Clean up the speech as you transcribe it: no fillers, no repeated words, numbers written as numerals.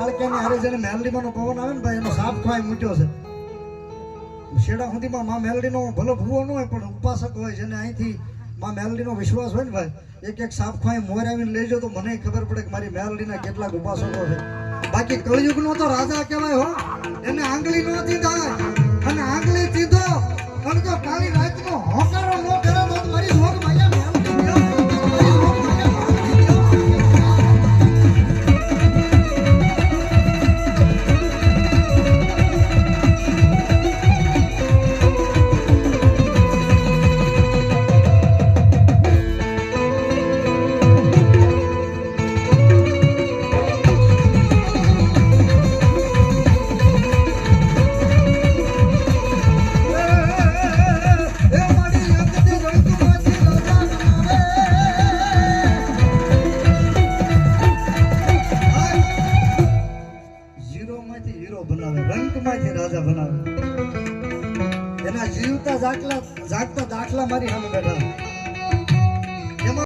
કાળક્યાની હારે જેને મેલડીમાંનો પવન આવે ને ભાઈ એનો સાપ ખવાય મૂટ્યો છે. શેડા સુધીમાં માં મેલડીનો ભલો ભૂવો ન હોય પણ ઉપાસક હોય જેને અહીંથી માં મેલડીનો વિશ્વાસ હોય ને ભાઈ એક સાપ ખવાય મોર આવીને લેજો તો મને ખબર પડે કે મારી મેલડીના કેટલાક ઉપાસકો છે. બાકી કળયુગનો તો રાજા કહેવાય હો. એને આંગળી નો દીધા અને આંગળી દીધો અને જો કાળી રાતનો હોકારો ન કરે તો મારી જોગ માયા મેલડી ગયો. રાજા બનાવે એના જીવતા જાગતા દાખલા મારી સામે બેઠા.